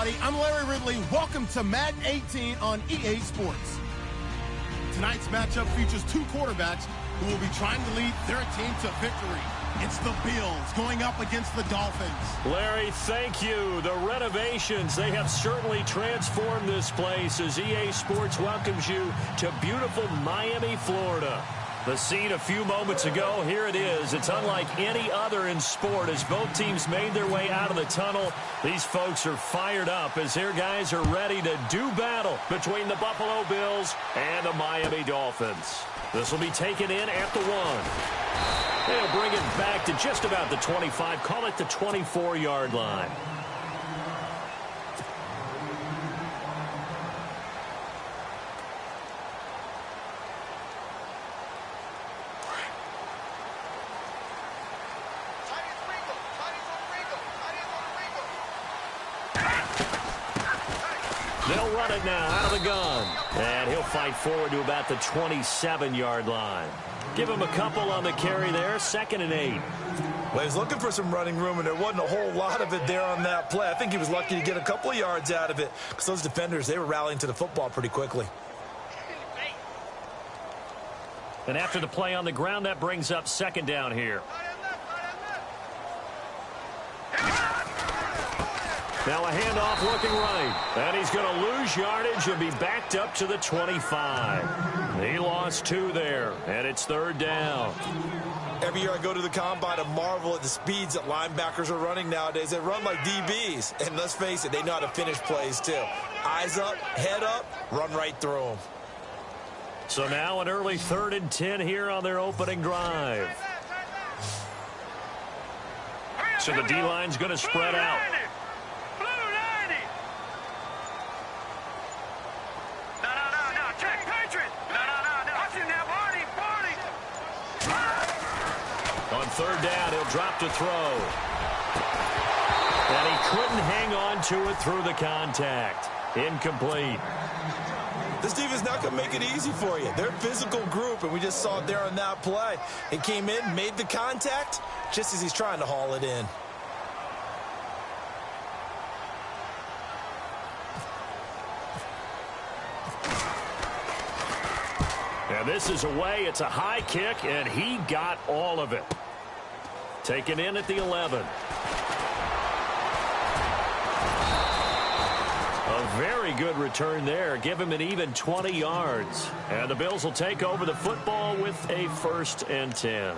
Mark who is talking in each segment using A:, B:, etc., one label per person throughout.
A: everybody. I'm Larry Ridley. Welcome to Madden 18 on EA Sports. Tonight's matchup features two quarterbacks who will be trying to lead their team to victory. It's the Bills going up against the Dolphins.
B: Larry, thank you. The renovations, they have certainly transformed this place as EA Sports welcomes you to beautiful Miami, Florida. The scene a few moments ago, here it is. It's unlike any other in sport as both teams made their way out of the tunnel. These folks are fired up as their guys are ready to do battle between the Buffalo Bills and the Miami Dolphins. This will be taken in at the 1. They'll bring it back to just about the 25, call it the 24-yard line. They'll run it now out of the gun. And he'll fight forward to about the 27-yard line. Give him a couple on the carry there, 2nd and 8.
C: Well, he was looking for some running room, and there wasn't a whole lot of it there on that play. I think he was lucky to get a couple of yards out of it because those defenders, they were rallying to the football pretty quickly.
B: And after the play on the ground, that brings up 2nd down here. Now a handoff looking right. And he's going to lose yardage and be backed up to the 25. He lost 2 there, and it's 3rd down.
C: Every year I go to the combine and marvel at the speeds that linebackers are running nowadays. They run like DBs. And let's face it, they know how to finish plays too. Eyes up, head up, run right through them.
B: So now an early 3rd and 10 here on their opening drive. So the D-line's going to spread out. On 3rd down, he'll drop to throw. And he couldn't hang on to it through the contact. Incomplete.
C: This defense not going to make it easy for you. They're a physical group, and we just saw it there on that play. It came in, made the contact, just as he's trying to haul it in.
B: And this is away. It's a high kick, and he got all of it. Taken in at the 11. A very good return there. Give him an even 20 yards. And the Bills will take over the football with a 1st and 10.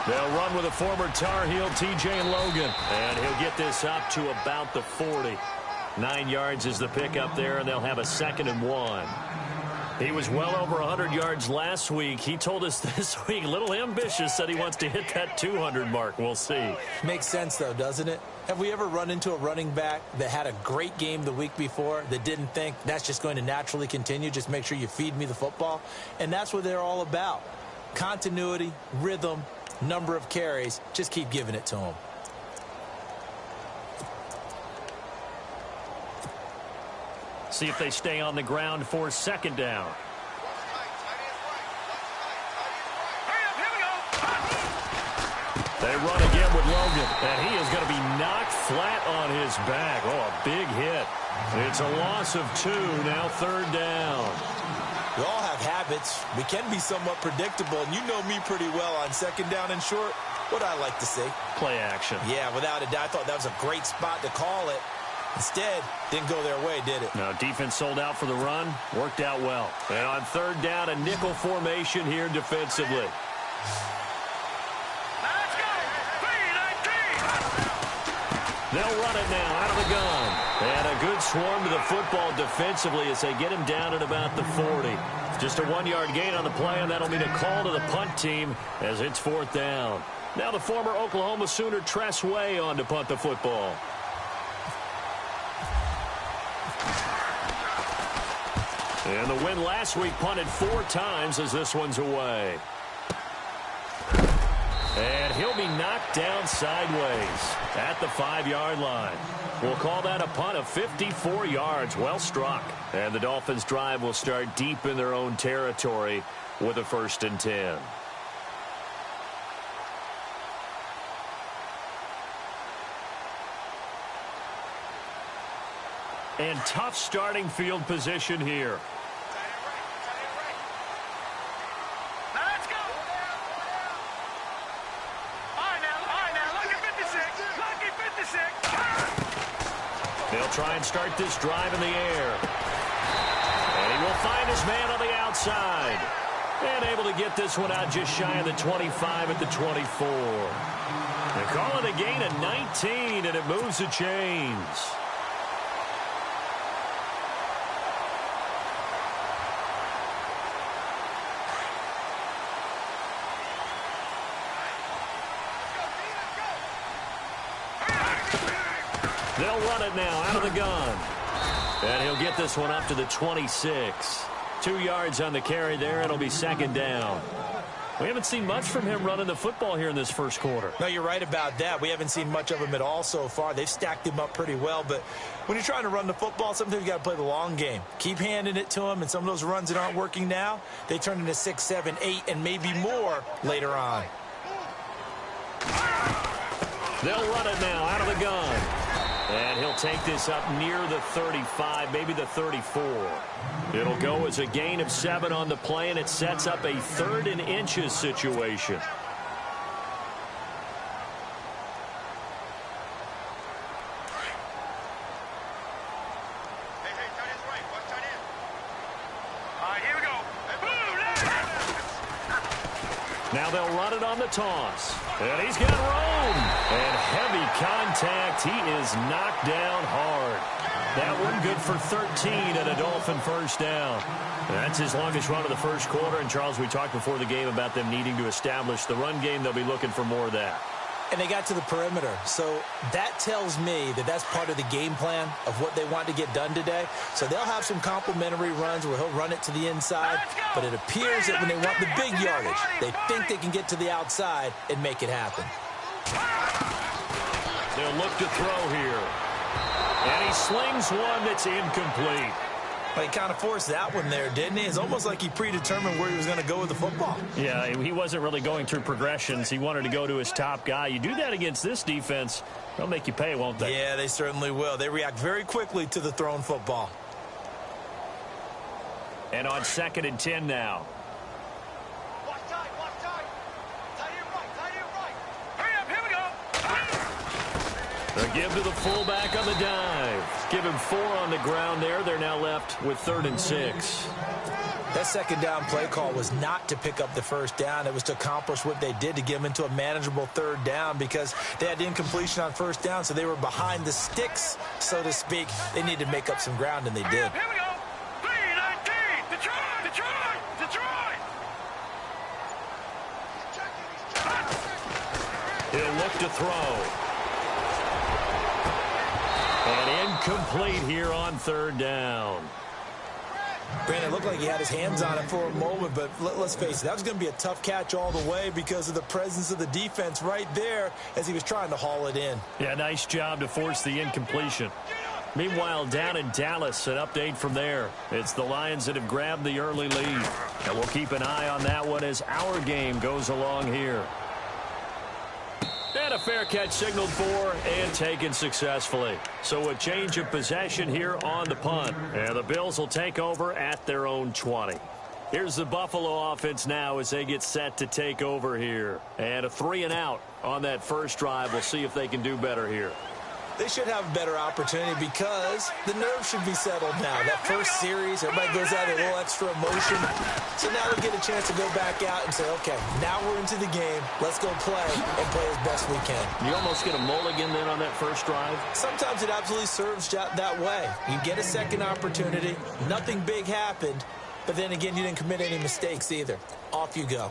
B: They'll run with a former Tar Heel, T.J. Logan. And he'll get this up to about the 40. 9 yards is the pickup there, and they'll have a 2nd and 1. He was well over 100 yards last week. He told us this week, a little ambitious, said he wants to hit that 200 mark. We'll see.
C: Makes sense, though, doesn't it? Have we ever run into a running back that had a great game the week before that didn't think that's just going to naturally continue? Just make sure you feed me the football. And that's what they're all about. Continuity, rhythm, number of carries. Just keep giving it to him.
B: See if they stay on the ground for 2nd down. They run again with Logan, and he is going to be knocked flat on his back. Oh, a big hit. It's a loss of 2, now 3rd down.
C: We all have habits. We can be somewhat predictable, and you know me pretty well on 2nd down and short. What I like to see.
B: Play action.
C: Yeah, without a doubt, I thought that was a great spot to call it. Instead, didn't go their way, did it?
B: No, defense sold out for the run. Worked out well. And on 3rd down, a nickel formation here defensively.
D: Let's go!
B: They'll run it now out of the gun. And a good swarm to the football defensively as they get him down at about the 40. Just a 1-yard gain on the play, and that'll mean a call to the punt team as it's 4th down. Now the former Oklahoma Sooner Tress Way on to punt the football. And the win last week punted 4 times as this one's away. And he'll be knocked down sideways at the 5-yard line. We'll call that a punt of 54 yards. Well struck. And the Dolphins' drive will start deep in their own territory with a 1st and 10. And tough starting field position here. They'll try and start this drive in the air. And he will find his man on the outside. And able to get this one out just shy of the 25 at the 24. They call it a gain of 19, and it moves the chains. They'll run it now out of the gun. And he'll get this one up to the 26. 2 yards on the carry there. It'll be 2nd down. We haven't seen much from him running the football here in this first quarter.
C: No, you're right about that. We haven't seen much of him at all so far. They've stacked him up pretty well. But when you're trying to run the football, sometimes you got to play the long game. Keep handing it to him. And some of those runs that aren't working now, they turn into 6, 7, 8, and maybe more later on.
B: They'll run it now out of the gun. And he'll take this up near the 35, maybe the 34. It'll go as a gain of 7 on the play, and it sets up a 3rd and inches situation.
D: Here we go.
B: Now they'll run it on the toss. And he's got room. And heavy contact. He is knocked down hard. That one good for 13 and a Dolphin 1st down. That's his longest run of the first quarter. And, Charles, we talked before the game about them needing to establish the run game. They'll be looking for more of that.
C: And they got to the perimeter. So that tells me that that's part of the game plan of what they want to get done today. So they'll have some complementary runs where he'll run it to the inside. But it appears that when they want the big yardage, they think they can get to the outside and make it happen.
B: They'll look to throw here. And he slings one that's incomplete.
C: But he kind of forced that one there, didn't he? It's almost like he predetermined where he was going to go with the football.
B: Yeah, he wasn't really going through progressions. He wanted to go to his top guy. You do that against this defense, they'll make you pay, won't they?
C: Yeah, they certainly will. They react very quickly to the thrown football.
B: And on 2nd and 10 now.
D: Watch tight, watch tight. Tight end right. Hurry up, here we go.
B: They give to the fullback on the dive. Give him 4 on the ground there. They're now left with 3rd and 6.
C: That 2nd down play call was not to pick up the 1st down. It was to accomplish what they did to get them into a manageable 3rd down because they had incompletion on 1st down, so they were behind the sticks, so to speak. They needed to make up some ground, and they did.
D: Here we go. 3-19. Detroit.
B: He'll look to throw. And incomplete here on 3rd down.
C: Brandon, it looked like he had his hands on it for a moment, but let's face it, that was going to be a tough catch all the way because of the presence of the defense right there as he was trying to haul it in.
B: Yeah, nice job to force the incompletion. Meanwhile, down in Dallas, an update from there. It's the Lions that have grabbed the early lead. And we'll keep an eye on that one as our game goes along here. And a fair catch signaled for and taken successfully. So a change of possession here on the punt. And the Bills will take over at their own 20. Here's the Buffalo offense now as they get set to take over here. And a 3-and-out on that first drive. We'll see if they can do better here.
C: They should have a better opportunity because the nerves should be settled now. That first series, everybody goes out with a little extra emotion. So now they'll get a chance to go back out and say, okay, now we're into the game. Let's go play and play as best we can.
B: You almost get a mulligan then on that first drive?
C: Sometimes it absolutely serves that way. You get a second opportunity. Nothing big happened. But then again, you didn't commit any mistakes either. Off you go.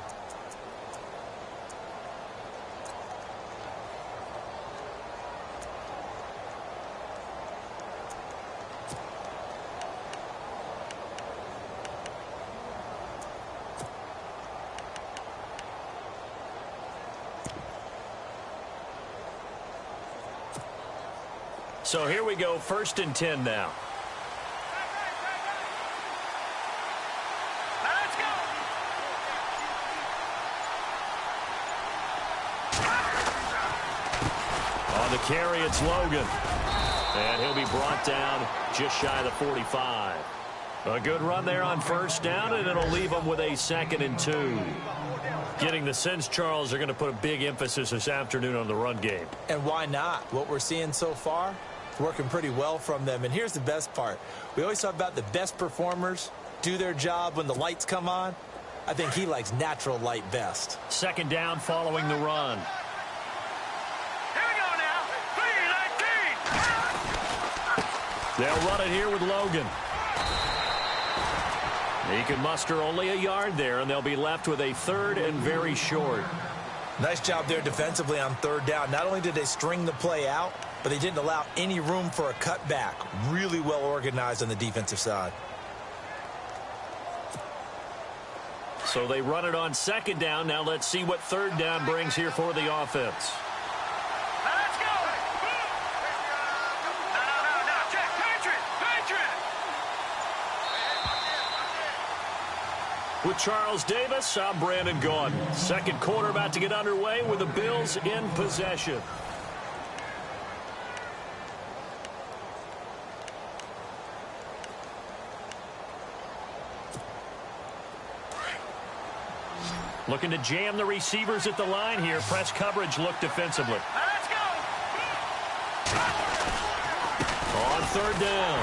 B: So here we go, 1st and 10 now.
D: Let's go.
B: On the carry, it's Logan. And he'll be brought down just shy of the 45. A good run there on 1st down, and it'll leave them with a 2nd and 2. Getting the sense, Charles, they're going to put a big emphasis this afternoon on the run game.
C: And why not? What we're seeing so far, it's working pretty well from them. And here's the best part. We always talk about the best performers do their job when the lights come on. I think he likes natural light best.
B: 2nd down following the run.
D: Here we go now. 3-19.
B: They'll run it here with Logan. He can muster only a yard there, and they'll be left with a 3rd and very short.
C: Nice job there defensively on 3rd down. Not only did they string the play out, but they didn't allow any room for a cutback. Really well organized on the defensive side.
B: So they run it on 2nd down. Now let's see what 3rd down brings here for the offense.
D: Let's go. No. Check. Patriot.
B: With Charles Davis, I'm Brandon Gaudin. 2nd quarter about to get underway with the Bills in possession. Looking to jam the receivers at the line here. Press coverage look defensively.
D: Let's go.
B: On 3rd down.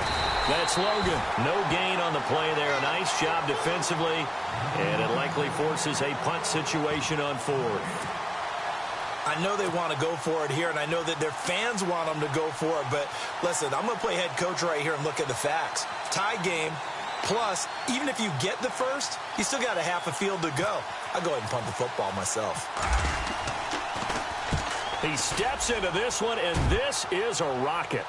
B: That's Logan. No gain on the play there. A nice job defensively. And it likely forces a punt situation on 4th.
C: I know they want to go for it here, and I know that their fans want them to go for it. But listen, I'm going to play head coach right here and look at the facts. Tie game. Plus, even if you get the first, you still got a half a field to go. I'll go ahead and punt the football myself.
B: He steps into this one, and this is a rocket.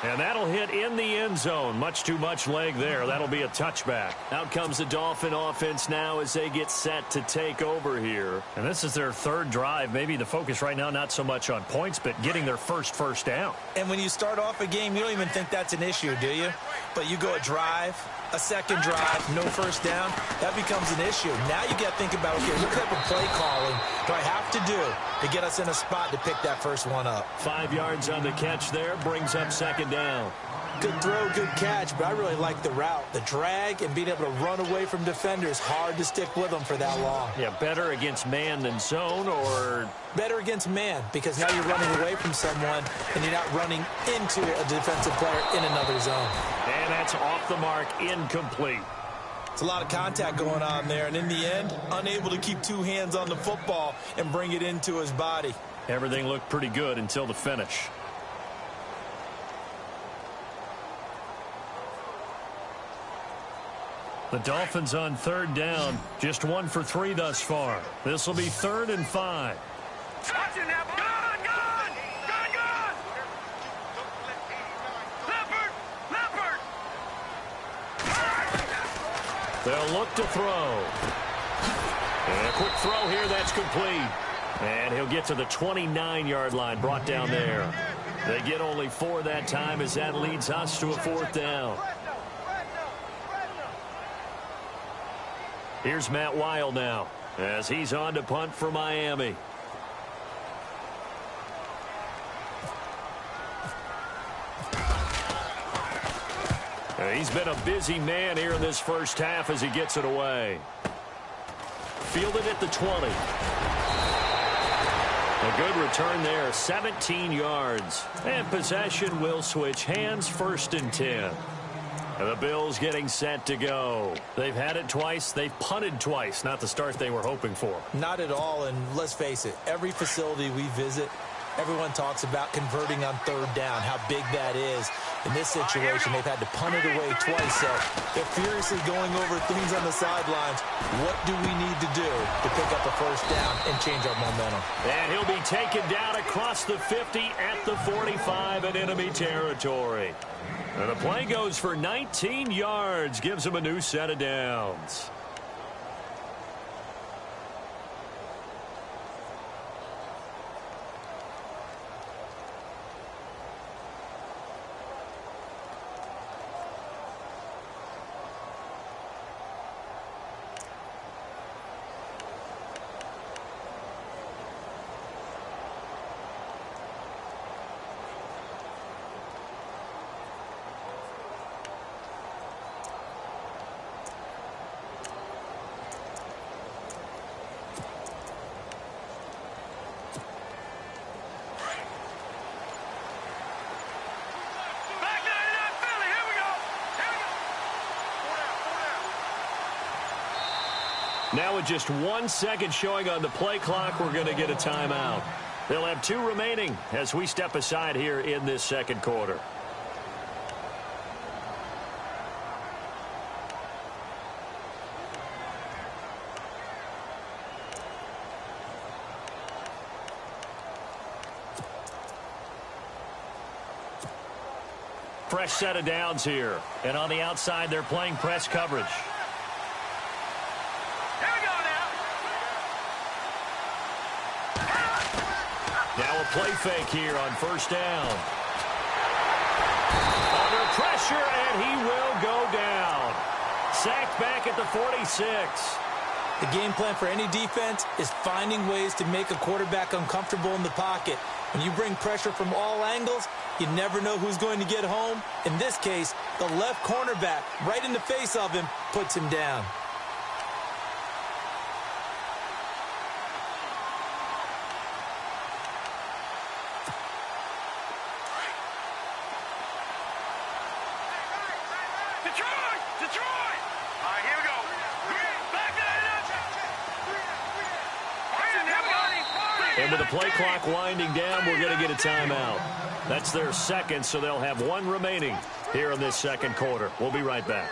B: And that'll hit in the end zone. Much too much leg there. That'll be a touchback. Out comes the Dolphin offense now as they get set to take over here. And this is their 3rd drive. Maybe the focus right now not so much on points, but getting their first down.
C: And when you start off a game, you don't even think that's an issue, do you? But you go a drive, a 2nd drive, no 1st down, that becomes an issue. Now you got to think about, okay, what type of play calling do I have to do to get us in a spot to pick that first one up?
B: 5 yards on the catch there, brings up 2nd down.
C: Good throw, good catch, but I really like the route. The drag and being able to run away from defenders, hard to stick with them for that long.
B: Yeah, better against man than zone, or
C: better against man, because now you're running away from someone and you're not running into a defensive player in another zone.
B: And that's off the mark, incomplete.
C: It's a lot of contact going on there, and in the end, unable to keep 2 hands on the football and bring it into his body.
B: Everything looked pretty good until the finish. The Dolphins on 3rd down, just 1 for 3 thus far. This will be 3rd and 5.
D: Watch it now. Gun. Leopard.
B: They'll look to throw. And a quick throw here, that's complete. And he'll get to the 29-yard line, brought down there. They get only 4 that time as that leads us to a 4th down. Here's Matt Weil now as he's on to punt for Miami. He's been a busy man here in this first half as he gets it away. Fielded at the 20. A good return there, 17 yards. And possession will switch hands, 1st and 10. The Bills getting set to go. They've had it twice. They've punted twice. Not the start they were hoping for.
C: Not at all, and let's face it, every facility we visit, everyone talks about converting on 3rd down, how big that is. In this situation, they've had to punt it away twice, so they're furiously going over things on the sidelines. What do we need to do to pick up a 1st down and change our momentum?
B: And he'll be taken down across the 50 at the 45 in enemy territory. And the play goes for 19 yards, gives him a new set of downs. Now with just 1 second showing on the play clock, we're going to get a timeout. They'll have 2 remaining as we step aside here in this second quarter. Fresh set of downs here. And on the outside, they're playing press coverage.
D: Here we go now.
B: Now a play fake here on first down. Under pressure, and he will go down. Sacked back at the 46.
C: The game plan for any defense is finding ways to make a quarterback uncomfortable in the pocket. When you bring pressure from all angles, you never know who's going to get home. In this case, the left cornerback, right in the face of him, puts him down.
D: Detroit! Detroit! All right, here we go. Back to it.
B: And with the play clock winding down, we're going to get a timeout. That's their second, so they'll have 1 remaining here in this second quarter. We'll be right back.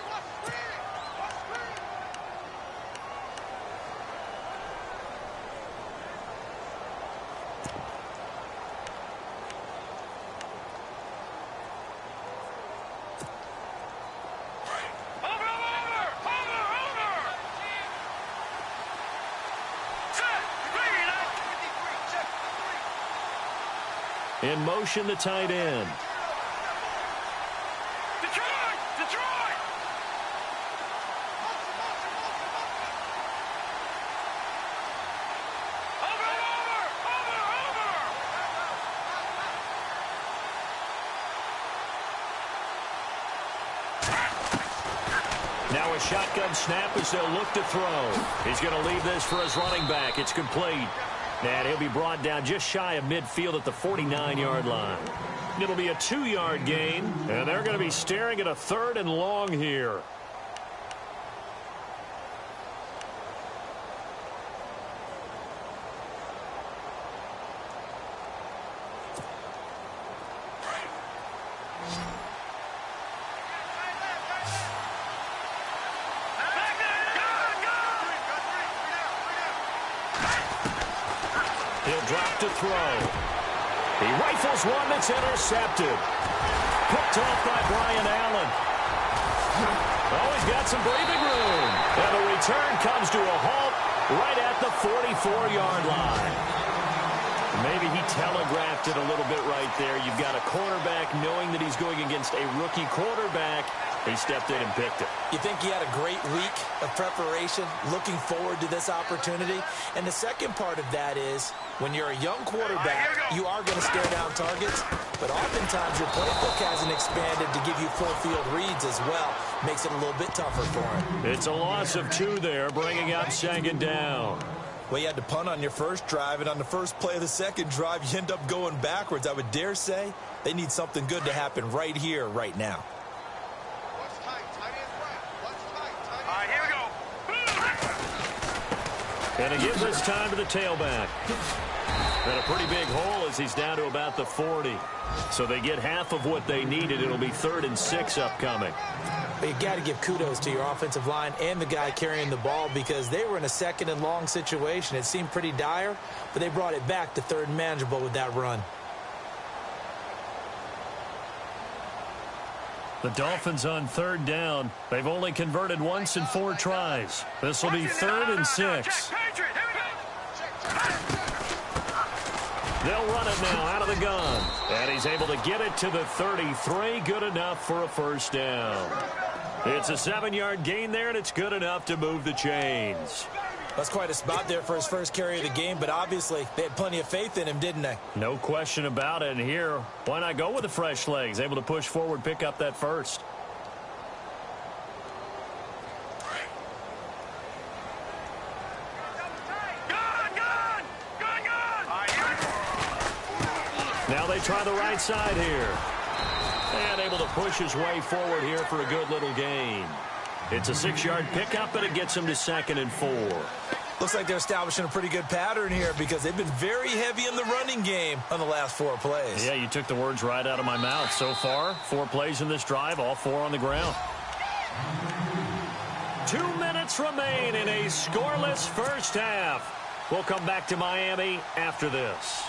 B: In motion, the tight end.
D: Detroit! Detroit! Over!
B: Now a shotgun snap as they'll look to throw. He's going to leave this for his running back. It's complete. And he'll be brought down just shy of midfield at the 49-yard line. It'll be a 2-yard gain, and they're going to be staring at a 3rd and long here. Drop to throw. He rifles one that's intercepted. Picked off by Brian Allen. Oh, he's got some breathing room. And the return comes to a halt right at the 44-yard line. Maybe he telegraphed it a little bit right there. You've got a quarterback knowing that he's going against a rookie quarterback. He stepped in and picked it.
C: You think he had a great week of preparation, looking forward to this opportunity? And the second part of that is, when you're a young quarterback, you are going to stare down targets, but oftentimes your playbook hasn't expanded to give you full field reads as well. Makes it a little bit tougher for him.
B: It's a loss of 2 there, bringing up 2nd down.
C: Well, you had to punt on your first drive, and on the first play of the second drive, you end up going backwards. I would dare say they need something good to happen right here, right now.
B: And it gives us time to the tailback. And a pretty big hole as he's down to about the 40. So they get half of what they needed. It'll be 3rd and 6 upcoming.
C: But you got to give kudos to your offensive line and the guy carrying the ball because they were in a 2nd and long situation. It seemed pretty dire, but they brought it back to 3rd and manageable with that run.
B: The Dolphins on 3rd down. They've only converted once in 4 tries. This will be 3rd and 6. They'll run it now out of the gun. And he's able to get it to the 33. Good enough for a 1st down. It's a 7-yard gain there, and it's good enough to move the chains.
C: That's quite a spot there for his first carry of the game, but obviously they had plenty of faith in him, didn't they?
B: No question about it. And here, why not go with the fresh legs? Able to push forward, pick up that 1st. Now they try the right side here. And able to push his way forward here for a good little gain. It's a 6-yard pickup, and it gets him to 2nd and 4.
C: Looks like they're establishing a pretty good pattern here because they've been very heavy in the running game on the last 4 plays.
B: Yeah, you took the words right out of my mouth. So far, 4 plays in this drive, all 4 on the ground. 2 minutes remain in a scoreless first half. We'll come back to Miami after this.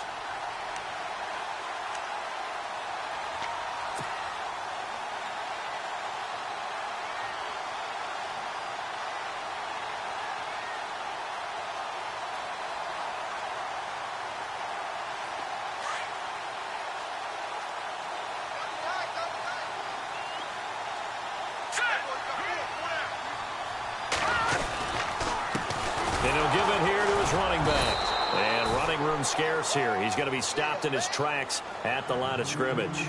B: And he'll give it here to his running back. And running room scarce here. He's going to be stopped in his tracks at the line of scrimmage.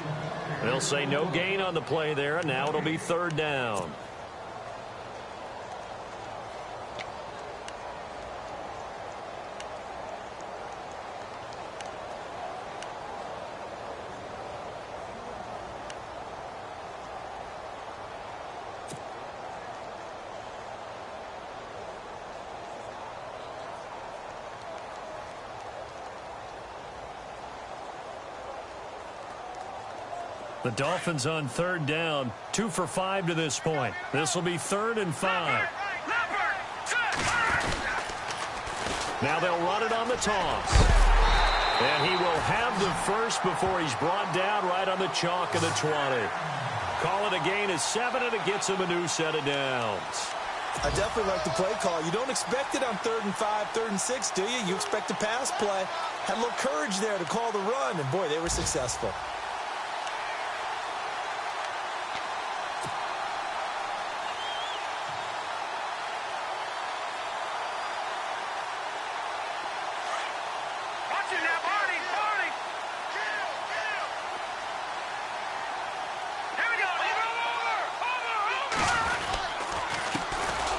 B: They'll say no gain on the play there, and now it'll be 3rd down. The Dolphins on 3rd down, 2 for 5 to this point. This will be 3rd and 5. Now they'll run it on the toss. And he will have the first before he's brought down right on the chalk of the 20. Call it a gain of 7, and it gets him a new set of downs.
C: I definitely like the play call. You don't expect it on 3rd and 5, 3rd and 6, do you? You expect a pass play. Had a little courage there to call the run, and boy, they were successful.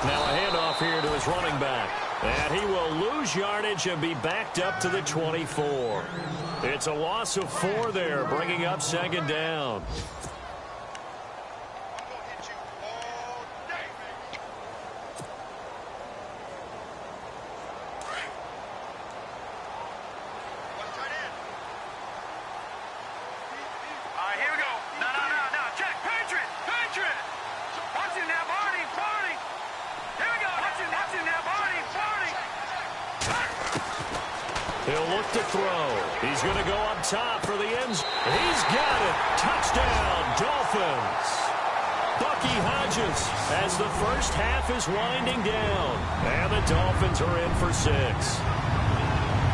B: Now a handoff here to his running back. And he will lose yardage and be backed up to the 24. It's a loss of 4 there, bringing up 2nd down. He'll look to throw. He's going to go up top for the ends. He's got it. Touchdown, Dolphins. Bucky Hodges as the first half is winding down. And the Dolphins are in for 6.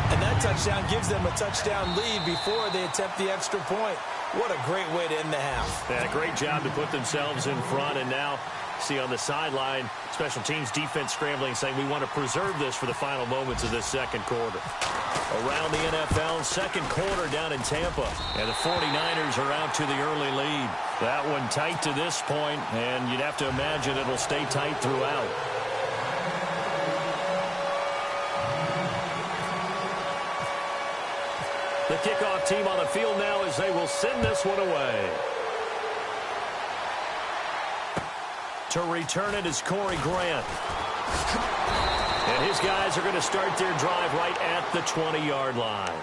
C: And that touchdown gives them a touchdown lead before they attempt the extra point. What a great way to end the half.
B: Yeah, great job to put themselves in front. And now, see on the sideline, special teams defense scrambling, saying we want to preserve this for the final moments of this 2nd quarter. Around the NFL, 2nd quarter down in Tampa. And the 49ers are out to the early lead. That one tight to this point, and you'd have to imagine it'll stay tight throughout. The kickoff team on the field now as they will send this one away. To return it is Corey Grant. And his guys are going to start their drive right at the 20-yard line.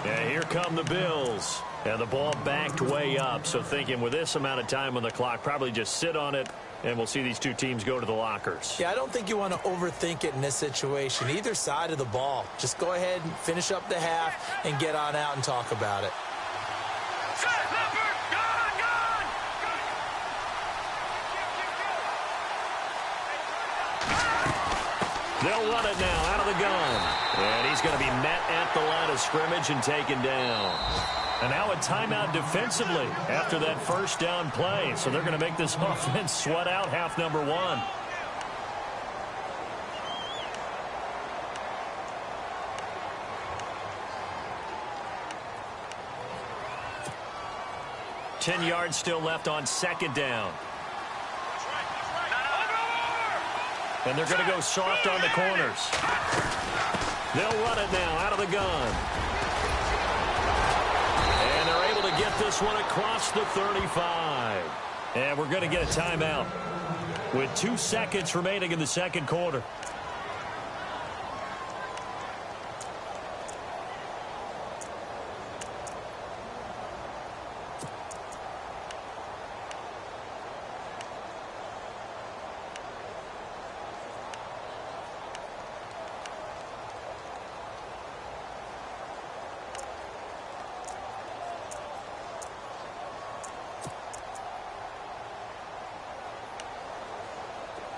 B: And here come the Bills. And the ball backed way up. So thinking with this amount of time on the clock, probably just sit on it, and we'll see these 2 teams go to the lockers.
C: Yeah, I don't think you want to overthink it in this situation. Either side of the ball. Just go ahead and finish up the half and get on out and talk about it.
B: They'll run it now out of the gun. And he's going to be met at the line of scrimmage and taken down. And now a timeout defensively after that first down play. So they're going to make this offense sweat out half number 1. Ten yards still left on 2nd down. And they're going to go soft on the corners. They'll run it now out of the gun. And they're able to get this one across the 35. And we're going to get a timeout with 2 seconds remaining in the second quarter.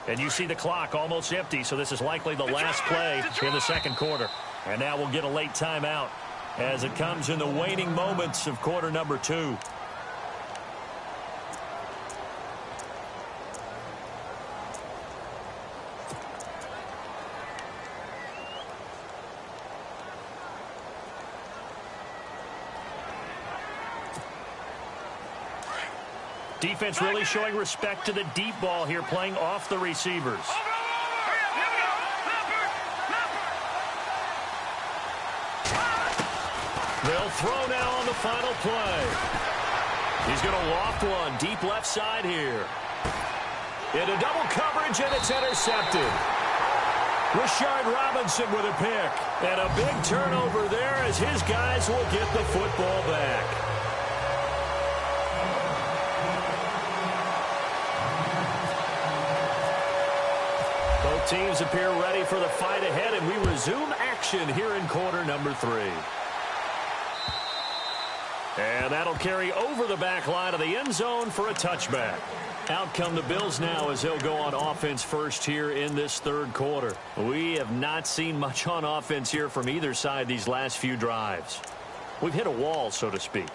B: And you see the clock almost empty, so this is likely the last play in the second quarter. And now we'll get a late timeout as it comes in the waning moments of quarter number 2. Defense really showing respect to the deep ball here, playing off the receivers. They'll throw now on the final play. He's going to loft one deep left side here. Into double coverage, and it's intercepted. Rashard Robinson with a pick. And a big turnover there as his guys will get the football back. Both teams appear ready for the fight ahead, and we resume action here in quarter number 3. And that'll carry over the back line of the end zone for a touchback. Out come the Bills now as they'll go on offense first here in this third quarter. We have not seen much on offense here from either side these last few drives. We've hit a wall, so to speak.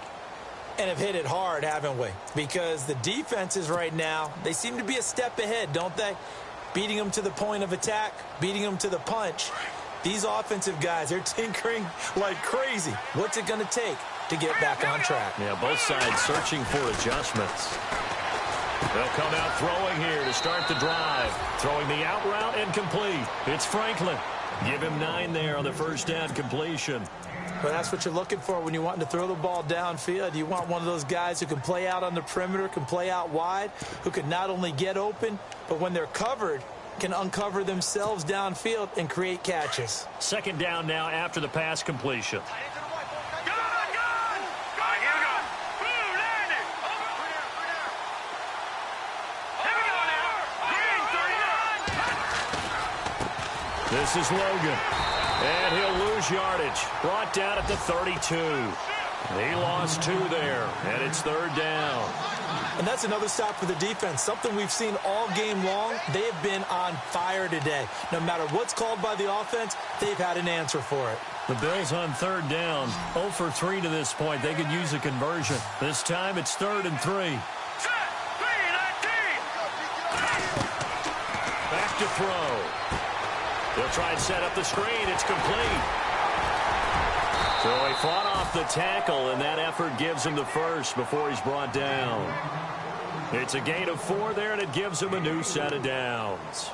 C: And have hit it hard, haven't we? Because the defenses right now, they seem to be a step ahead, don't they? Beating them to the point of attack, beating them to the punch. These offensive guys, they're tinkering like crazy. What's it going to take to get back on track?
B: Yeah, both sides searching for adjustments. They'll come out throwing here to start the drive. Throwing the out route and complete. It's Franklin. Give him 9 there on the first down completion.
C: Well, that's what you're looking for when you want to throw the ball downfield. You want one of those guys who can play out on the perimeter, can play out wide, who can not only get open, but when they're covered, can uncover themselves downfield and create catches.
B: Second down now after the pass completion. This is Logan. And he'll lose yardage. Brought down at the 32. He lost 2 there, and it's third down.
C: And that's another stop for the defense. Something we've seen all game long. They have been on fire today. No matter what's called by the offense, they've had an answer for it.
B: The Bills on third down. 0 for 3 to this point. They could use a conversion. This time it's 3rd and 3. Back to throw. They'll try and set up the screen. It's complete. So he fought off the tackle, and that effort gives him the first before he's brought down. It's a gain of 4 there, and it gives him a new set of downs.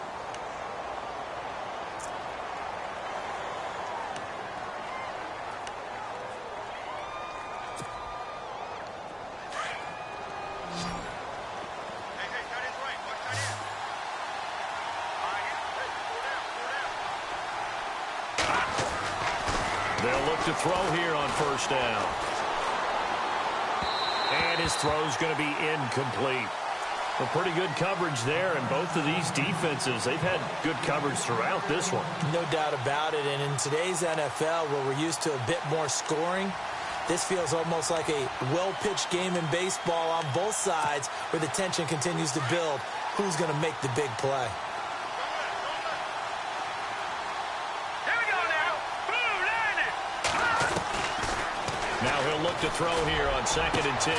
B: They'll look to throw here on first down. And his throw's going to be incomplete. A pretty good coverage there, and both of these defenses, they've had good coverage throughout this one.
C: No doubt about it, and in today's NFL, where we're used to a bit more scoring, this feels almost like a well-pitched game in baseball on both sides where the tension continues to build. Who's going to make the big play?
B: Now he'll look to throw here on 2nd and 10.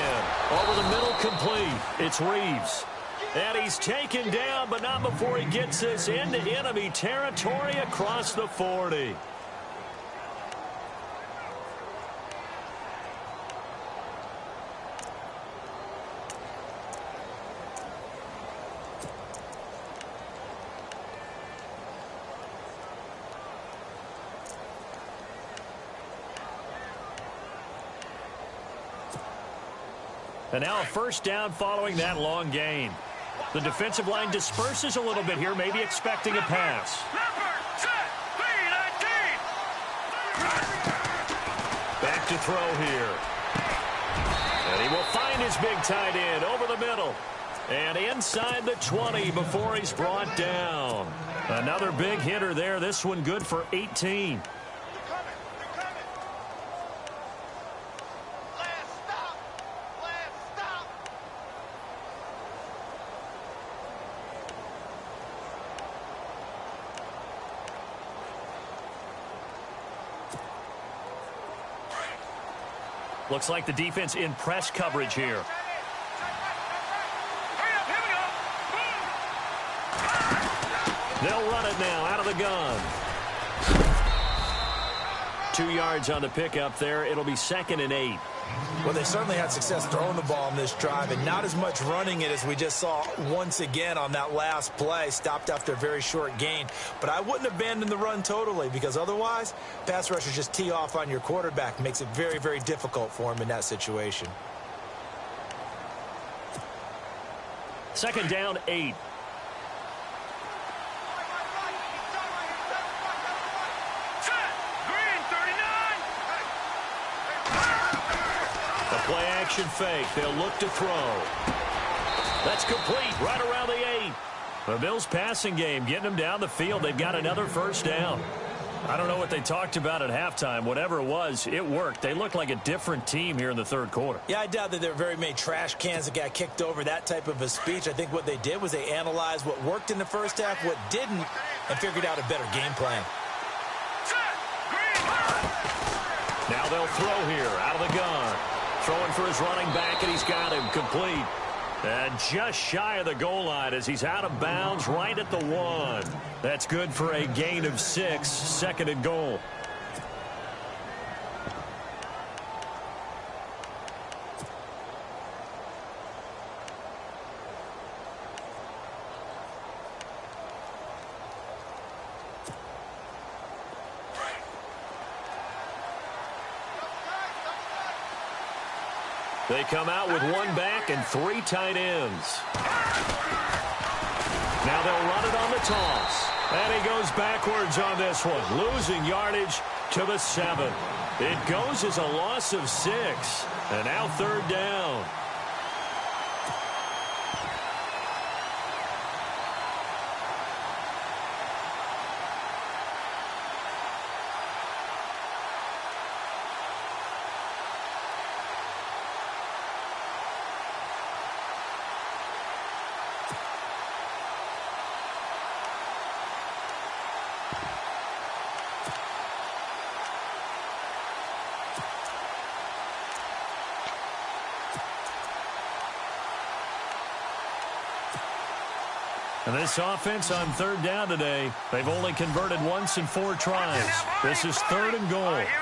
B: Over the middle, complete. It's Reeves. And he's taken down, but not before he gets this into enemy territory across the 40. And now a first down following that long gain. The defensive line disperses a little bit here, maybe expecting a pass. Back to throw here. And he will find his big tight end over the middle. And inside the 20 before he's brought down. Another big hitter there. This one good for 18. Looks like the defense in press coverage here. They'll run it now out of the gun. 2 yards on the pickup there. It'll be 2nd and 8.
C: Well, they certainly had success throwing the ball on this drive, and not as much running it as we just saw once again on that last play. Stopped after a very short gain. But I wouldn't abandon the run totally, because otherwise, pass rushers just tee off on your quarterback. Makes it very, very difficult for him in that situation.
B: 2nd down, 8. Play action fake. They'll look to throw. That's complete right around the 8. The Bills passing game getting them down the field. They've got another first down. I don't know what they talked about at halftime. Whatever it was, it worked. They look like a different team here in the third quarter. Yeah, I doubt that there were very many trash cans that got kicked over, that type of a speech. I think what they did was they analyzed what worked in the first half, what didn't, and figured out a better game plan. Now they'll throw here out of the gun. Throwing for his running back, and he's got him complete. And just shy of the goal line as he's out of bounds right at the 1. That's good for a gain of 6, 2nd and goal. They come out with 1 back and 3 tight ends. Now they'll run it on the toss. And he goes backwards on this one, losing yardage to the 7. It goes as a loss of 6. And now 3rd down. And this offense on 3rd down today, they've only converted once in 4 tries. This is 3rd and goal.
D: Right, here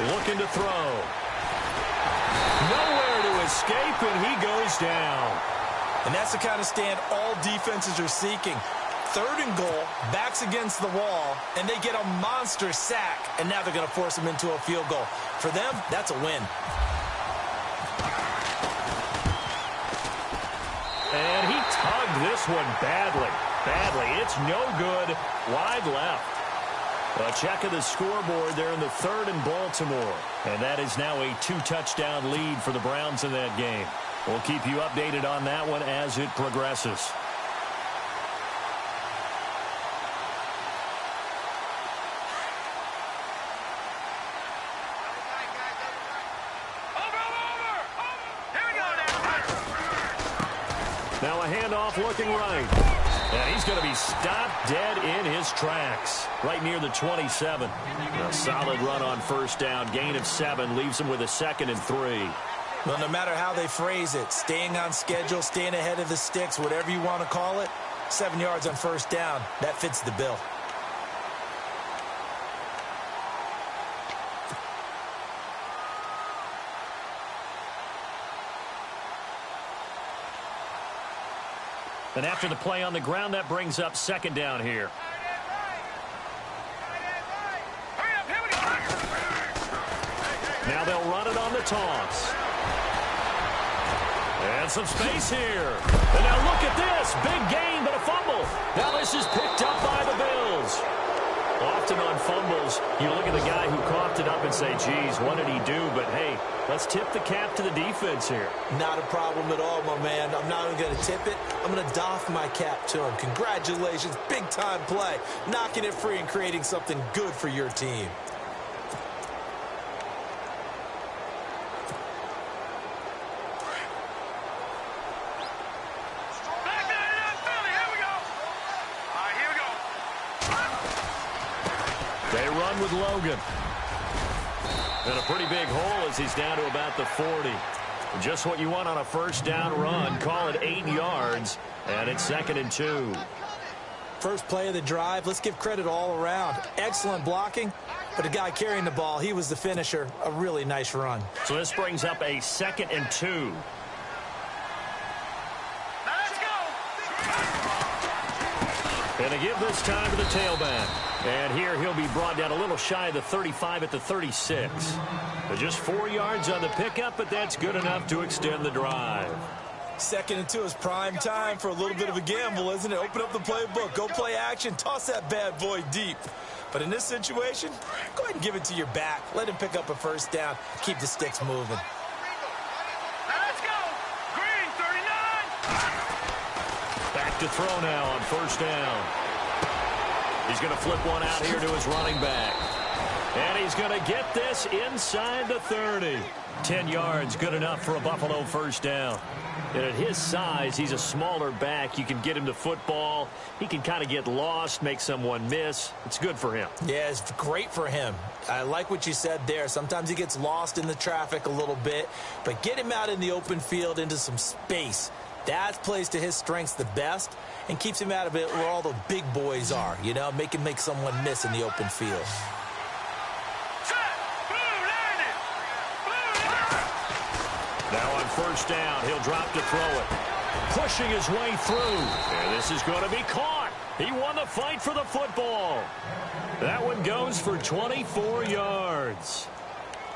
D: we go.
B: Looking to throw. Nowhere to escape, and he goes down.
C: And that's the kind of stand all defenses are seeking. 3rd and goal, backs against the wall, and they get a monster sack, and now they're going to force him into a field goal. For them, that's a win.
B: And he tugged this one badly. It's no good. Wide left. A check of the scoreboard there in the 3rd and Baltimore. And that is now a 2-touchdown lead for the Browns in that game. We'll keep you updated on that one as it progresses. Now a handoff looking right. And he's going to be stopped dead in his tracks. Right near the 27. A solid run on first down. Gain of 7 leaves him with a 2nd and 3.
C: Well, no matter how they phrase it, staying on schedule, staying ahead of the sticks, whatever you want to call it, 7 yards on first down, that fits the bill. And after the play on the ground, that brings up 2nd down here.
B: Now they'll run it on the toss. And some space here. And now look at this. Big gain, but a fumble. Now this is picked up by the Bills. Often on fumbles, you look at the guy who coughed it up and say, geez, what did he do? But, hey, let's tip the cap to the defense here.
C: Not a problem at all, my man. I'm not even going to tip it. I'm going to doff my cap to him. Congratulations. Big-time play. Knocking it free and creating something good for your team.
B: They run with Logan. And a pretty big hole as he's down to about the 40. Just what you want on a first down run. Call it 8 yards. And it's 2nd and 2.
C: First play of the drive. Let's give credit all around. Excellent blocking. But the guy carrying the ball, he was the finisher. A really nice run.
B: So this brings up a 2nd and 2. And they give this time to the tailback. And here he'll be brought down a little shy of the 35 at the 36. But just 4 yards on the pickup, but that's good enough to extend the drive.
C: 2nd and 2 is prime time for a little bit of a gamble, isn't it? Open up the playbook. Go play action. Toss that bad boy deep. But in this situation, go ahead and give it to your back. Let him pick up a first down. Keep the sticks moving.
B: Back to throw now on first down. He's going to flip one out here to his running back. And he's going to get this inside the 30. 10 yards, good enough for a Buffalo first down. And at his size, he's a smaller back. You can get him the football. He can kind of get lost, make someone miss. It's good for him.
C: Yeah, it's great for him. I like what you said there. Sometimes he gets lost in the traffic a little bit. But get him out in the open field into some space. That plays to his strengths the best and keeps him out of it where all the big boys are, you know, make someone miss in the open field.
B: Now on first down, he'll drop to throw it. Pushing his way through. And this is going to be caught. He won the fight for the football. That one goes for 24 yards.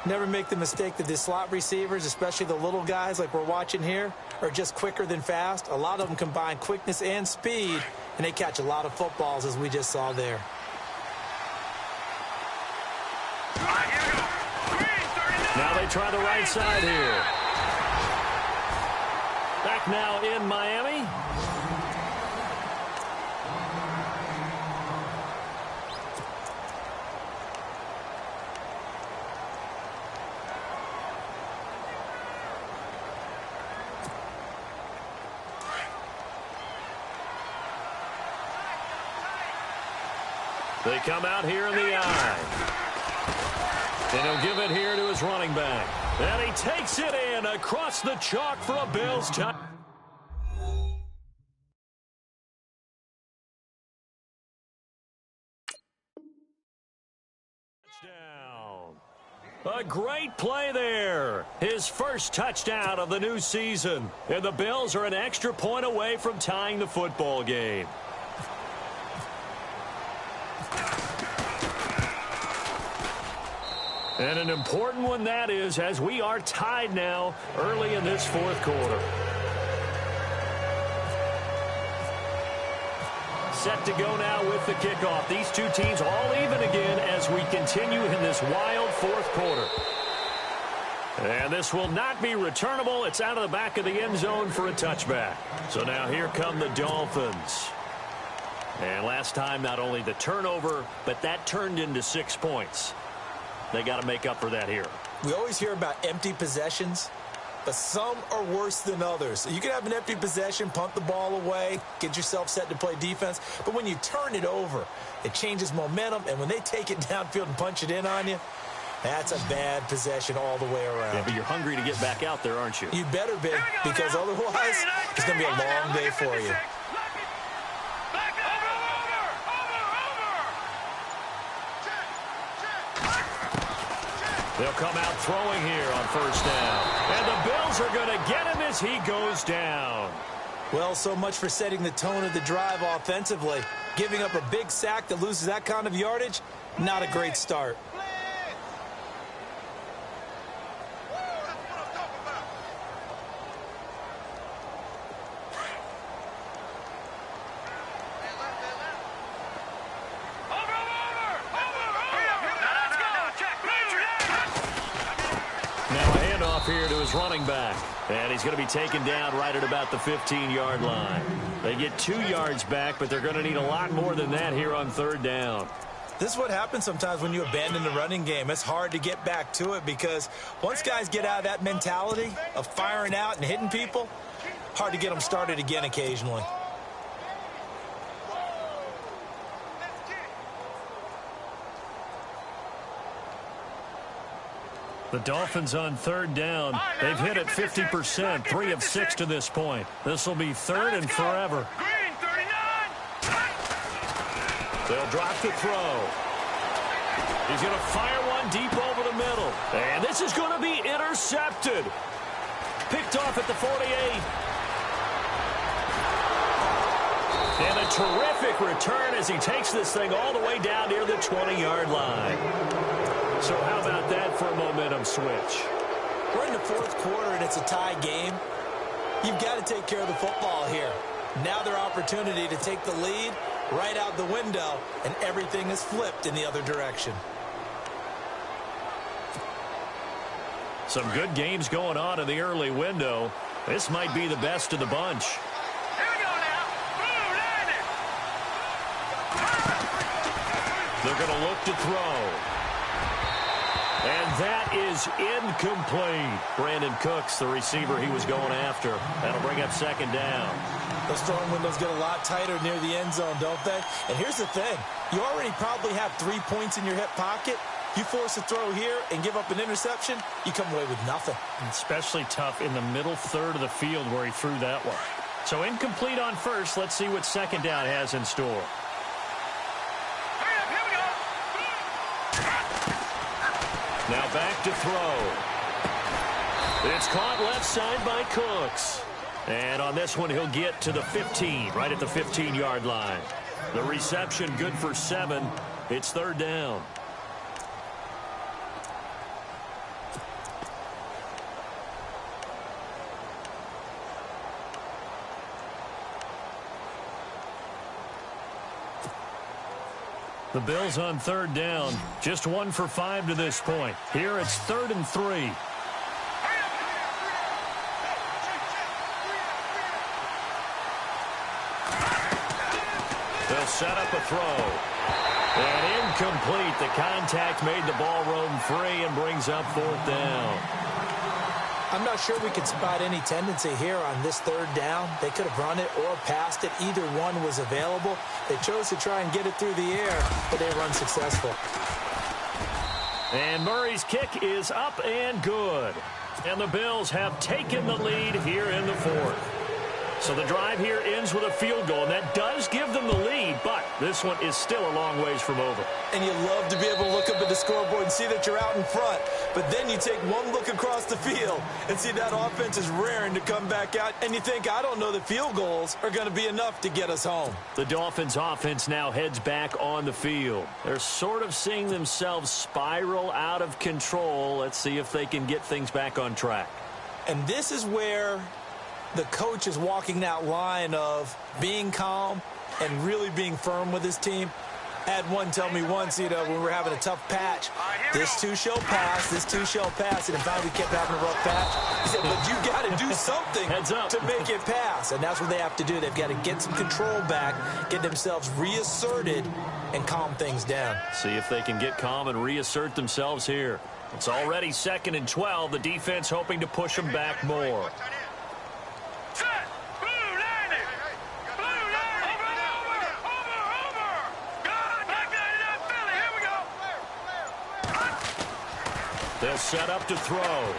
C: Never make the mistake that the slot receivers, especially the little guys like we're watching here, are just quicker than fast. A lot of them combine quickness and speed, and they catch a lot of footballs, as we just saw there.
B: Now they try the right side here. Back now in Miami. They come out here in the eye. And he'll give it here to his running back. And he takes it in across the chalk for a Bills touchdown. A great play there. His first touchdown of the new season. And the Bills are an extra point away from tying the football game. And an important one that is, as we are tied now early in this fourth quarter. Set to go now with the kickoff. These two teams all even again as we continue in this wild fourth quarter. And this will not be returnable. It's out of the back of the end zone for a touchback. So now here come the Dolphins. And last time, not only the turnover, but that turned into 6 points. They got to make up for that here.
C: We always hear about empty possessions, but some are worse than others. You can have an empty possession, punt the ball away, get yourself set to play defense, but when you turn it over, it changes momentum, and when they take it downfield and punch it in on you, that's a bad possession all the way around.
B: Yeah, but you're hungry to get back out there, aren't you?
C: You better be, because otherwise it's going to be a long day for you.
B: They'll come out throwing here on first down. And the Bills are going to get him as he goes down.
C: Well, so much for setting the tone of the drive offensively. Giving up a big sack that loses that kind of yardage, not a great start.
B: here to his running back. And he's going to be taken down right at about the 15-yard line. They get 2 yards back, but they're going to need a lot more than that here on third down.
C: This is what happens sometimes when you abandon the running game. It's hard to get back to it because once guys get out of that mentality of firing out and hitting people, hard to get them started again occasionally.
B: The Dolphins on third down. They've hit it 50%, 3 of 6 to this point. This will be third and forever. They'll drop the throw. He's going to fire one deep over the middle. And this is going to be intercepted. Picked off at the 48. And a terrific return as he takes this thing all the way down near the 20-yard line. So how about that for a momentum switch?
C: We're in the fourth quarter and it's a tie game. You've got to take care of the football here. Now their opportunity to take the lead right out the window, and everything is flipped in the other direction.
B: Some good games going on in the early window. This might be the best of the bunch.
D: Here we go now.
B: They're going to look to throw. And that is incomplete. Brandon Cooks, the receiver he was going after. That'll bring up second down.
C: Those throwing windows get a lot tighter near the end zone, don't they? And here's the thing. You already probably have 3 points in your hip pocket. You force a throw here and give up an interception, you come away with nothing.
B: Especially tough in the middle third of the field where he threw that one. So incomplete on first. Let's see what second down has in store. Now back to throw. It's caught left side by Cooks. And on this one, he'll get to the 15, right at the 15-yard line. The reception good for 7. It's third down. The Bills on third down, just 1 for 5 to this point. Here it's 3rd and 3. They'll set up a throw. And incomplete. The contact made the ball roam free and brings up 4th down.
C: I'm not sure we could spot any tendency here on this third down. They could have run it or passed it. Either one was available. They chose to try and get it through the air, but they were unsuccessful.
B: And Murray's kick is up and good. And the Bills have taken the lead here in the 4th. So the drive here ends with a field goal, and that does give them the lead, but this one is still a long ways from over.
C: And you love to be able to look up at the scoreboard and see that you're out in front, but then you take one look across the field and see that offense is raring to come back out, and you think, I don't know that field goals are going to be enough to get us home.
B: The Dolphins offense now heads back on the field. They're sort of seeing themselves spiral out of control. Let's see if they can get things back on track.
C: And this is where the coach is walking that line of being calm and really being firm with his team. I had one tell me once, when we were having a tough patch, this too shall pass, this too shall pass, and in fact we kept having a rough patch. He said, but you got to do something to make it pass, and that's what they have to do. They've got to get some control back, get themselves reasserted, and calm things down.
B: See if they can get calm and reassert themselves here. It's already 2nd and 12. The defense hoping to push them back more. They'll set up to throw. And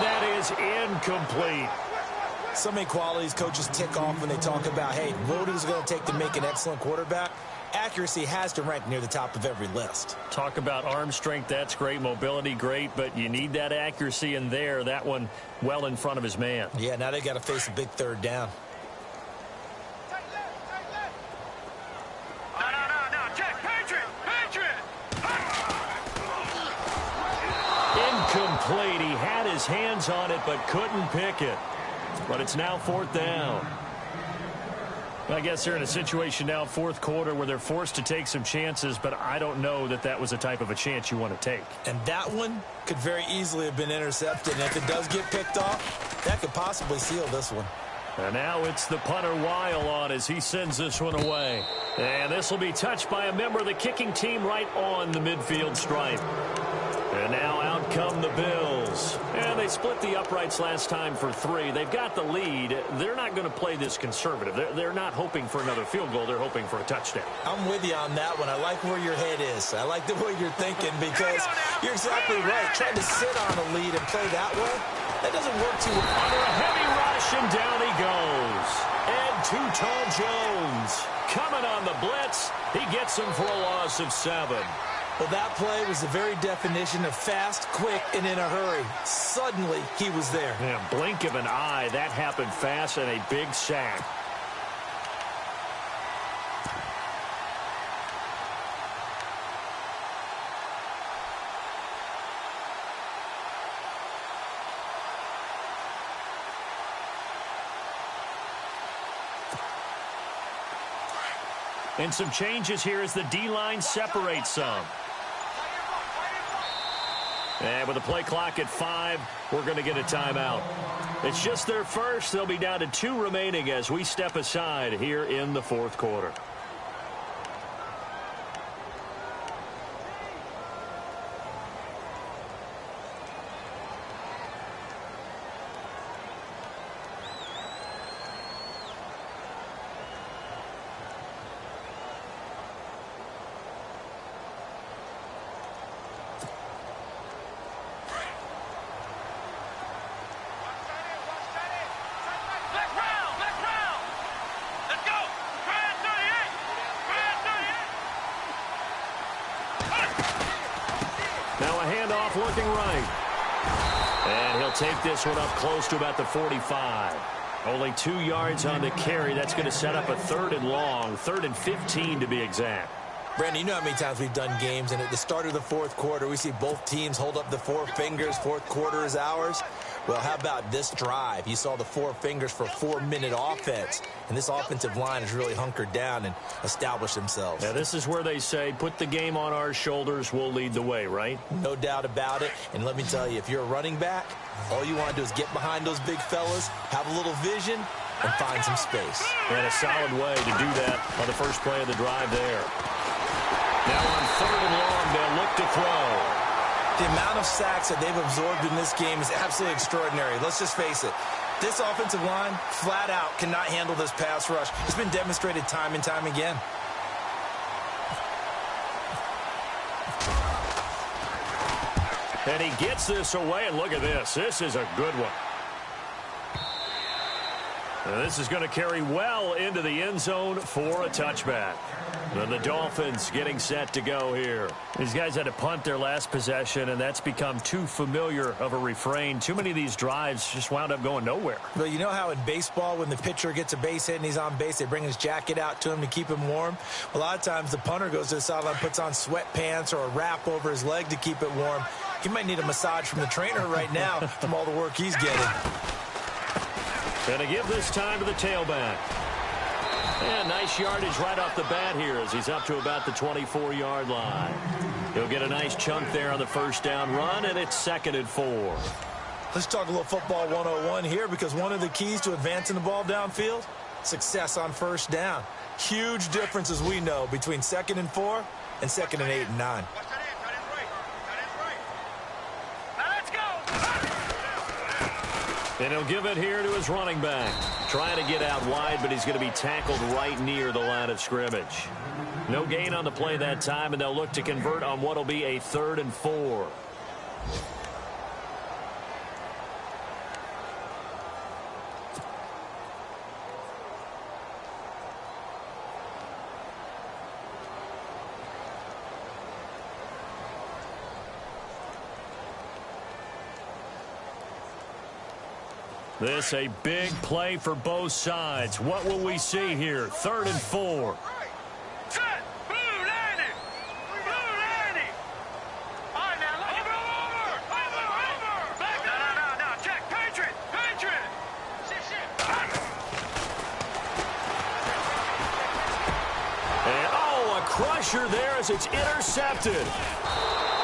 B: that is incomplete.
C: So many qualities coaches tick off when they talk about, hey, what is it going to take to make an excellent quarterback? Accuracy has to rank near the top of every list.
B: Talk about arm strength, that's great. Mobility, great. But you need that accuracy in there. That one well in front of his man.
C: Yeah, now they got to face a big third down.
B: Incomplete. He had his hands on it but couldn't pick it. But it's now 4th down. I guess they're in a situation now, fourth quarter, where they're forced to take some chances, but I don't know that that was the type of a chance you want to take.
C: And that one could very easily have been intercepted, and if it does get picked off, that could possibly seal this one.
B: And now it's the punter Weil on as he sends this one away. And this will be touched by a member of the kicking team right on the midfield stripe. And now out come the Bills. And they split the uprights last time for 3. They've got the lead. They're not going to play this conservative. They're not hoping for another field goal. They're hoping for a touchdown.
C: I'm with you on that one. I like where your head is. I like the way you're thinking because you're exactly right. Trying to sit on a lead and play that way, that doesn't work too well.
B: Under a heavy rush, and down he goes. And Too-Tall Jones coming on the blitz. He gets him for a loss of 7.
C: Well, that play was the very definition of fast, quick, and in a hurry. Suddenly, he was there.
B: Yeah, blink of an eye. That happened fast and a big sack. And some changes here as the D-line separates some. And with the play clock at 5, we're going to get a timeout. It's just their first. They'll be down to 2 remaining as we step aside here in the fourth quarter. Looking right. And he'll take this one up close to about the 45. Only 2 yards on the carry. That's going to set up a 3rd and long, 3rd and 15 to be exact.
C: Brandon, you know how many times we've done games, and at the start of the fourth quarter, we see both teams hold up the 4 fingers. Fourth quarter is ours. Well, how about this drive? You saw the 4 fingers for a 4-minute offense, and this offensive line has really hunkered down and established themselves.
B: Now, this is where they say, put the game on our shoulders, we'll lead the way, right?
C: No doubt about it. And let me tell you, if you're a running back, all you want to do is get behind those big fellas, have a little vision, and find some space.
B: And a solid way to do that on the first play of the drive there. Now on 3rd and long, they'll look to throw.
C: The amount of sacks that they've absorbed in this game is absolutely extraordinary. Let's just face it. This offensive line, flat out, cannot handle this pass rush. It's been demonstrated time and time again.
B: And he gets this away, and look at this. This is a good one. And this is going to carry well into the end zone for a touchback. And the Dolphins getting set to go here. These guys had to punt their last possession, and that's become too familiar of a refrain. Too many of these drives just wound up going nowhere.
C: Well, you know how in baseball, when the pitcher gets a base hit and he's on base, they bring his jacket out to him to keep him warm? A lot of times the punter goes to the sideline, puts on sweatpants or a wrap over his leg to keep it warm. He might need a massage from the trainer right now from all the work he's getting.
B: Going to give this time to the tailback. And nice yardage right off the bat here as he's up to about the 24-yard line. He'll get a nice chunk there on the first down run, and it's 2nd and 4.
C: Let's talk a little football 101 here, because one of the keys to advancing the ball downfield, success on first down. Huge difference, as we know, between 2nd and 4 and 2nd and 8 and 9.
B: And he'll give it here to his running back. Trying to get out wide, but he's going to be tackled right near the line of scrimmage. No gain on the play that time, and they'll look to convert on what will be a 3rd and 4. This a big play for both sides. What will we see here? 3rd and 4.
D: Set! Blue landing! Blue landing! All right, now, look. Over! Back up! No. Check! Patriot!
B: crusher there as it's intercepted.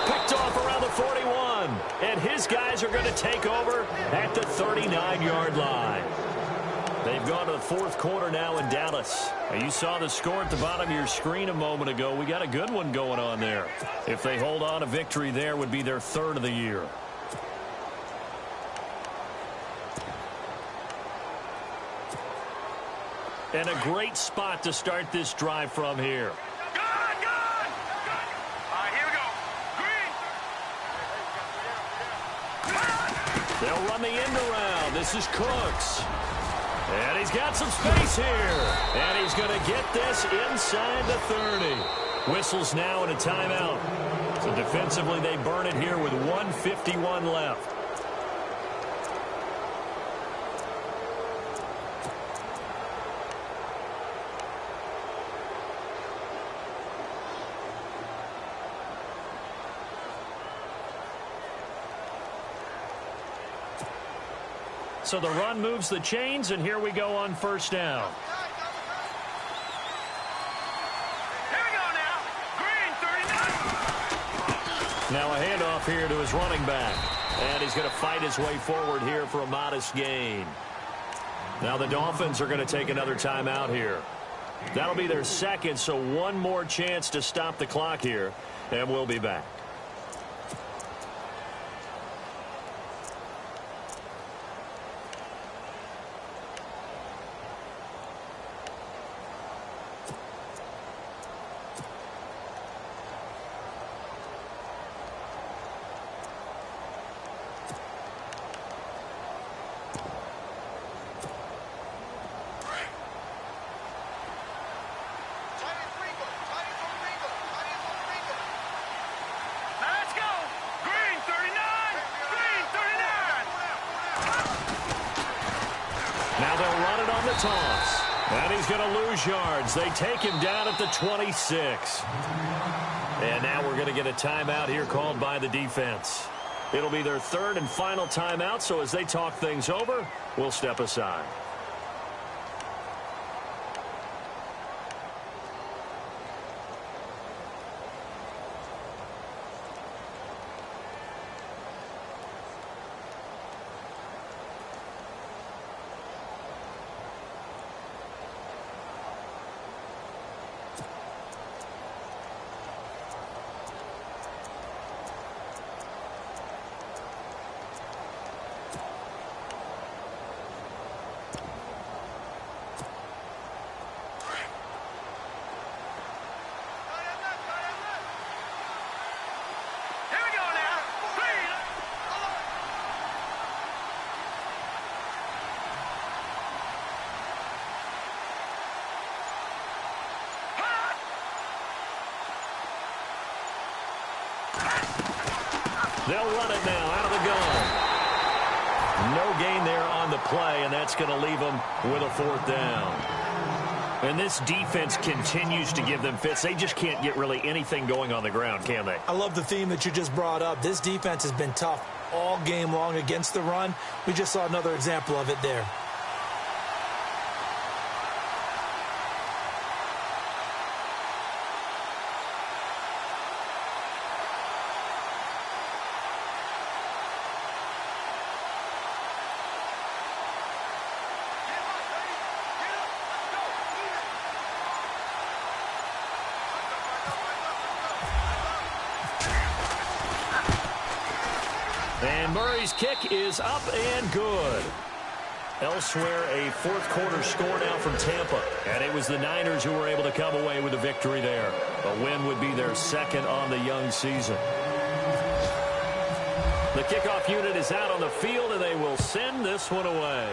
B: Picked off around the 41. And his guys are going to take over at the 39-yard line. They've gone to the fourth quarter now in Dallas. And you saw the score at the bottom of your screen a moment ago. We got a good one going on there. If they hold on, a victory there would be their third of the year. And a great spot to start this drive from here.
D: Good. All right, here we go. Green.
B: They'll run the end around. This is Cooks. And he's got some space here. And he's going to get this inside the 30. Whistles now and a timeout. So defensively, they burn it here with 1:51 left. So the run moves the chains, and here we go on first down.
D: Here we go now. Green, 39.
B: Now a handoff here to his running back. And he's going to fight his way forward here for a modest gain. Now the Dolphins are going to take another timeout here. That'll be their second, so one more chance to stop the clock here, and we'll be back. Toss. And he's going to lose yards. They take him down at the 26. And now we're going to get a timeout here called by the defense. It'll be their third and final timeout, so as they talk things over, we'll step aside. They'll run it now out of the gun. No gain there on the play, and that's going to leave them with a fourth down. And this defense continues to give them fits. They just can't get really anything going on the ground, can they?
C: I love the theme that you just brought up. This defense has been tough all game long against the run. We just saw another example of it there.
B: And Murray's kick is up and good. Elsewhere, a fourth quarter score now from Tampa. And it was the Niners who were able to come away with a victory there. A win would be their second on the young season. The kickoff unit is out on the field, and they will send this one away.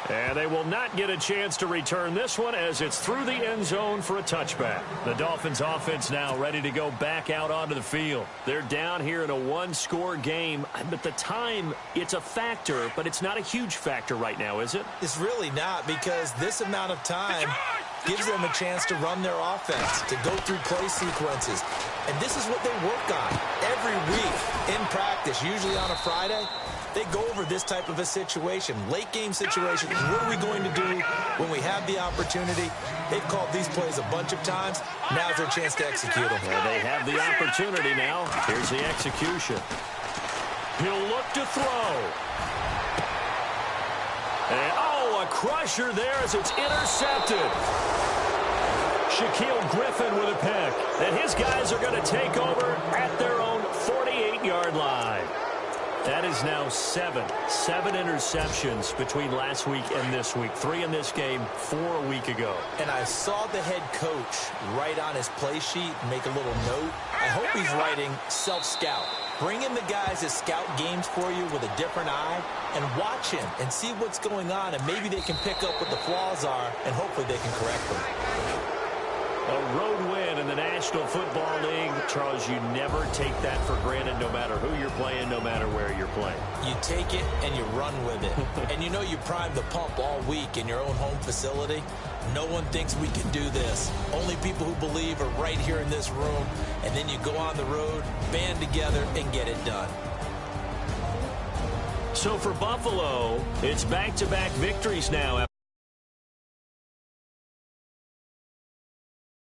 B: And they will not get a chance to return this one as it's through the end zone for a touchback. The Dolphins offense now ready to go back out onto the field. They're down here in a one-score game. But the time, it's a factor, but it's not a huge factor right now, is it?
C: It's really not, because this amount of time gives them a chance to run their offense, to go through play sequences. And this is what they work on every week in practice, usually on a Friday. They go over this type of a situation, late game situations. What are we going to do when we have have the opportunity. They've called these plays a bunch of times. Now's their chance to execute them.
B: Well, they have the opportunity now. Here's the execution. He'll look to throw. And, a crusher there as it's intercepted. Shaquille Griffin with a pick. And his guys are going to take over at their own 48-yard line. That is now seven interceptions between last week and this week. 3 in this game, 4 a week ago.
C: And I saw the head coach write on his play sheet, make a little note. I hope he's writing self-scout. Bring in the guys that scout games for you with a different eye and watch him and see what's going on, and maybe they can pick up what the flaws are, and hopefully they can correct them.
B: A road win in the National Football League. Charles, you never take that for granted no matter who you're playing, no matter where you're playing.
C: You take it and you run with it. And you know you primed the pump all week in your own home facility. No one thinks we can do this. Only people who believe are right here in this room. And then you go on the road, band together, and get it done.
B: So for Buffalo, it's back-to-back victories now.